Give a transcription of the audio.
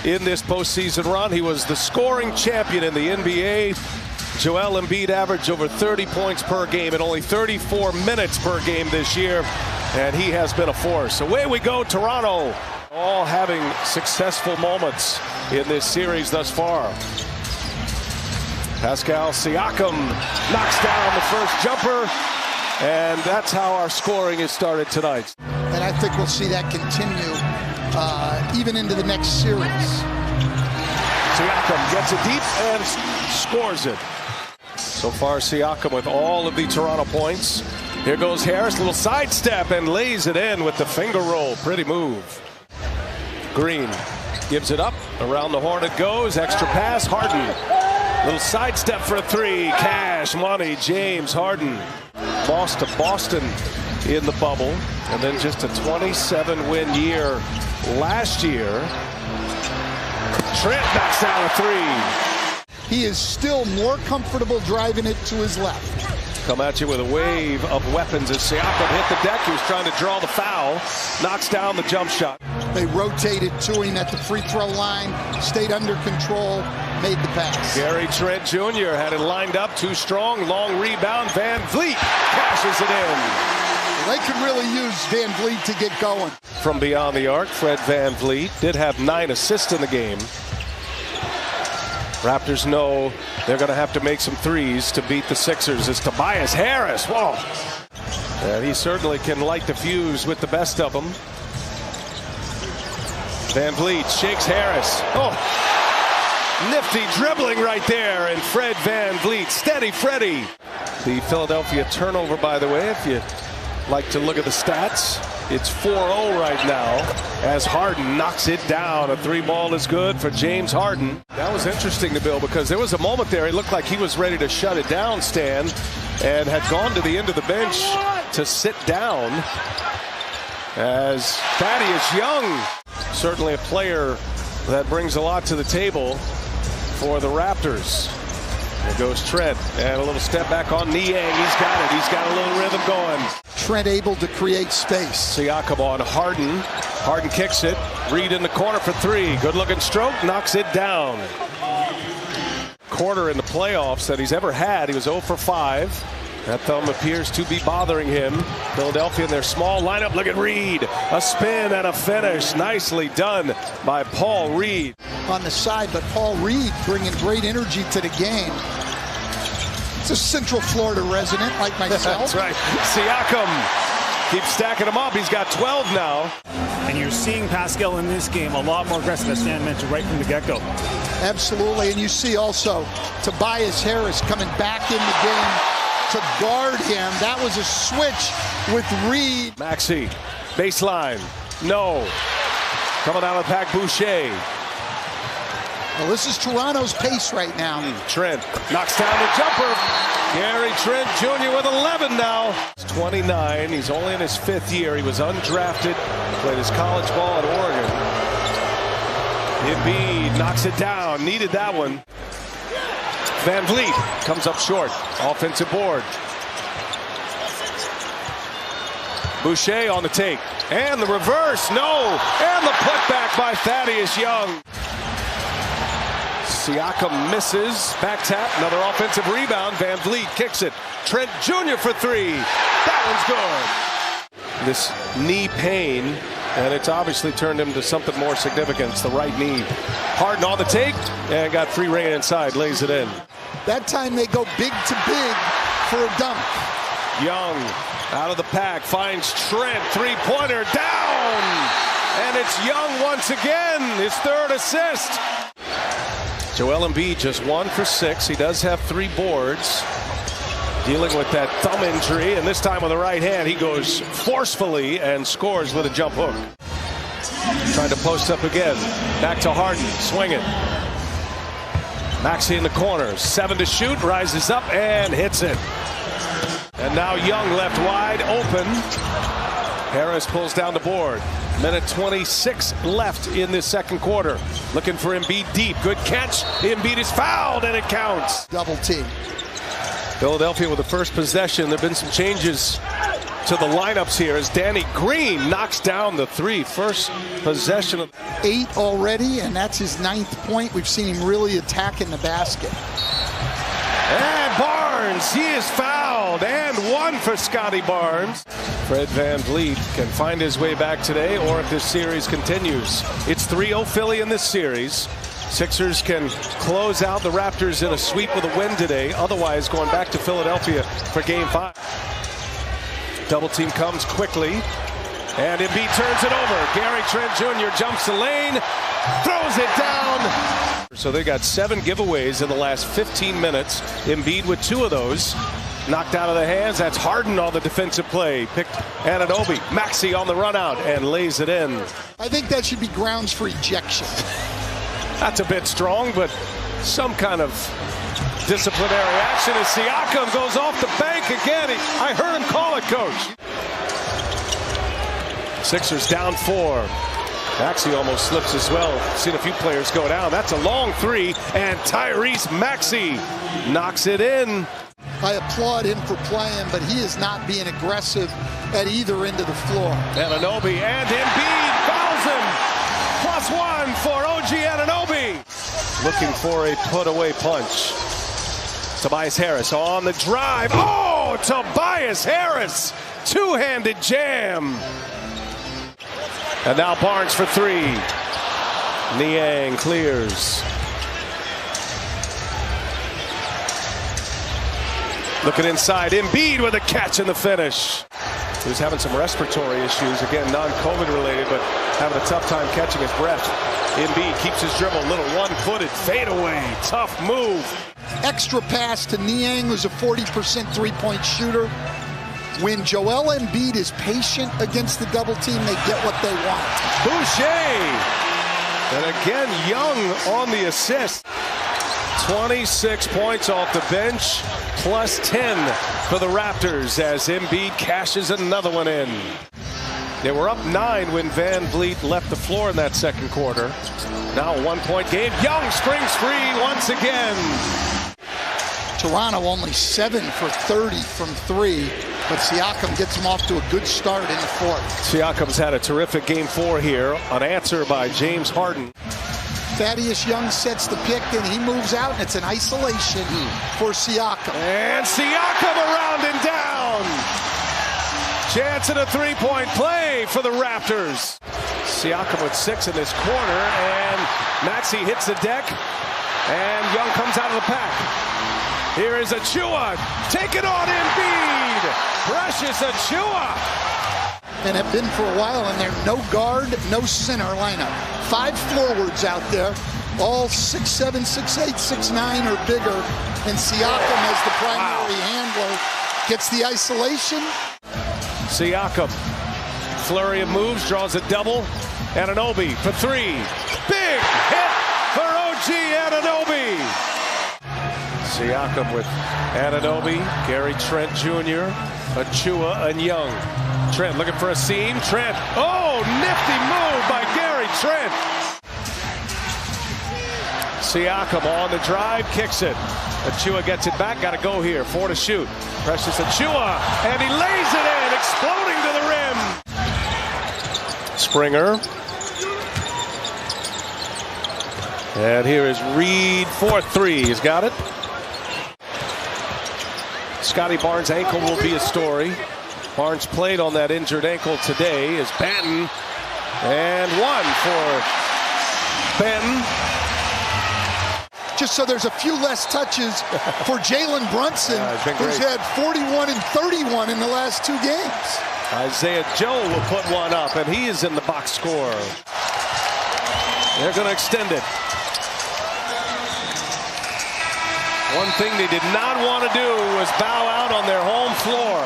in this postseason run. He was the scoring champion in the NBA. Joel Embiid averaged over 30 points per game in only 34 minutes per game this year, and he has been a force. Away we go, Toronto. All having successful moments in this series thus far. Pascal Siakam knocks down the first jumper, and that's how our scoring is started tonight. And I think we'll see that continue even into the next series. Siakam gets it deep and scores it. So far, Siakam with all of the Toronto points. Here goes Harris, little sidestep, and lays it in with the finger roll. Pretty move. Green gives it up. Around the horn it goes. Extra pass. Harden. Little sidestep for a three. Cash money. James Harden. Lost to Boston in the bubble. And then just a 27-win year last year. Trent knocks down a three. He is still more comfortable driving it to his left. Come at you with a wave of weapons as Siakam hit the deck. He was trying to draw the foul. Knocks down the jump shot. They rotated to him at the free throw line, stayed under control, made the pass. Gary Trent Jr. had it lined up, too strong, long rebound. Van Vliet cashes it in. They could really use Van Vliet to get going. From beyond the arc, Fred Van Vliet did have 9 assists in the game. Raptors know they're going to have to make some threes to beat the Sixers. It's Tobias Harris. Whoa. And he certainly can light the fuse with the best of them. Van Vliet shakes Harris. Oh, nifty dribbling right there. And Fred Van Vliet, steady Freddie. The Philadelphia turnover, by the way, if you like to look at the stats, it's 4-0 right now as Harden knocks it down. A three ball is good for James Harden. That was interesting to Bill because there was a moment there it looked like he was ready to shut it down, Stan, and had gone to the end of the bench to sit down as Thaddeus Young, certainly a player that brings a lot to the table for the Raptors. There goes Trent, and a little step back on Niang. He's got it. He's got a little rhythm going. Trent able to create space. Siakam on Harden. Harden kicks it. Reed in the corner for three. Good-looking stroke. Knocks it down. Quarter in the playoffs that he's ever had. He was 0 for 5. That thumb appears to be bothering him. Philadelphia in their small lineup. Look at Reed. A spin and a finish. Nicely done by Paul Reed. On the side, but Paul Reed bringing great energy to the game. It's a Central Florida resident like myself. That's right. Siakam keeps stacking them up. He's got 12 now. And you're seeing Pascal in this game a lot more aggressive, as Stan mentioned, right from the get-go. Absolutely. And you see also Tobias Harris coming back in the game to guard him. That was a switch with Reed. Maxey, baseline. No. Coming out of the pack, Boucher. Well, this is Toronto's pace right now. Trent knocks down the jumper. Gary Trent Jr. with 11 now. He's 29. He's only in his 5th year. He was undrafted. Played his college ball at Oregon. Embiid knocks it down. Needed that one. Van Vliet comes up short. Offensive board. Boucher on the take. And the reverse. No. And the putback by Thaddeus Young. Siakam misses. Back tap. Another offensive rebound. Van Vliet kicks it. Trent Jr. for three. That one's good. This knee pain, and it's obviously turned him to something more significant. It's the right knee. Harden on the take and got free reign inside. Lays it in. That time they go big to big for a dunk. Young out of the pack finds Trent. Three-pointer down. And it's Young once again. His 3rd assist. Joel Embiid just 1 for 6. He does have 3 boards. Dealing with that thumb injury, and this time with the right hand, he goes forcefully and scores with a jump hook. Trying to post up again. Back to Harden. Swing it. Maxey in the corner. 7 to shoot. Rises up and hits it. And now Young left wide open. Harris pulls down the board. Minute 26 left in this second quarter. Looking for Embiid deep. Good catch. Embiid is fouled, and it counts. Double team. Philadelphia with the first possession. There have been some changes to the lineups here as Danny Green knocks down the three. First possession of 8 already, and that's his 9th point. We've seen him really attacking the basket. And Barnes, he is fouled, and 1 for Scotty Barnes. Fred VanVleet can find his way back today, or if this series continues. It's 3-0 Philly in this series. Sixers can close out the Raptors in a sweep with a win today. Otherwise, going back to Philadelphia for Game 5. Double team comes quickly, and Embiid turns it over. Gary Trent Jr. jumps the lane, throws it down. So they got 7 giveaways in the last 15 minutes. Embiid with 2 of those. Knocked out of the hands. That's Harden on the defensive play. Picked Anunoby. Maxey on the run out and lays it in. I think that should be grounds for ejection. That's a bit strong, but some kind of disciplinary action as Siakam goes off the bank again. I heard him call it, coach. Sixers down 4. Maxey almost slips as well. Seen a few players go down. That's a long 3, and Tyrese Maxey knocks it in. I applaud him for playing, but he is not being aggressive at either end of the floor. Anunoby and Embiid fouls him. +1 for OG Anunoby. Looking for a put-away punch. Tobias Harris on the drive. Oh, Tobias Harris. Two-handed jam. And now Barnes for 3. Niang clears. Looking inside, Embiid with a catch in the finish. He was having some respiratory issues, again, non-COVID related, but having a tough time catching his breath. Embiid keeps his dribble, little one-footed fadeaway, tough move. Extra pass to Niang, who's a 40% three-point shooter. When Joel Embiid is patient against the double team, they get what they want. Boucher, and again, Young on the assist. 26 points off the bench, +10 for the Raptors as Embiid cashes another one in. They were up 9 when VanVleet left the floor in that second quarter. Now a 1-point game. Young springs free once again. Toronto only 7 for 30 from 3, but Siakam gets him off to a good start in the 4th. Siakam's had a terrific Game 4 here. An answer by James Harden. Thaddeus Young sets the pick, and he moves out, and it's an isolation for Siakam. And Siakam around and down. Chance at a 3-point play for the Raptors. Siakam with 6 in this corner, and Maxey hits the deck, and Young comes out of the pack. Here is Achua, taking on Embiid. Precious Achua. And have been for a while, and they're no guard, no center lineup. 5 forwards out there, all 6'7", 6'8", 6'9", or bigger. And Siakam as the primary handler gets the isolation. Siakam, flurry of moves, draws a double. Anunoby for 3. Big hit for OG Anunoby. Siakam with Anunoby, Gary Trent Jr., Achua, and Young. Trent looking for a seam. Trent, oh, nifty move by Gary Trent. Siakam on the drive, kicks it. Achua gets it back, got to go here. 4 to shoot. Precious Achua, and he lays it in, exploding to the rim. Springer. And here is Reed for 3. He's got it. Scotty Barnes' ankle will be a story. Barnes played on that injured ankle today as Banton, and 1 for Banton. Just so there's a few less touches for Jalen Brunson, who's had 41 and 31 in the last 2 games. Isaiah Joe will put 1 up, and he is in the box score. They're going to extend it. One thing they did not want to do was bow out on their home floor.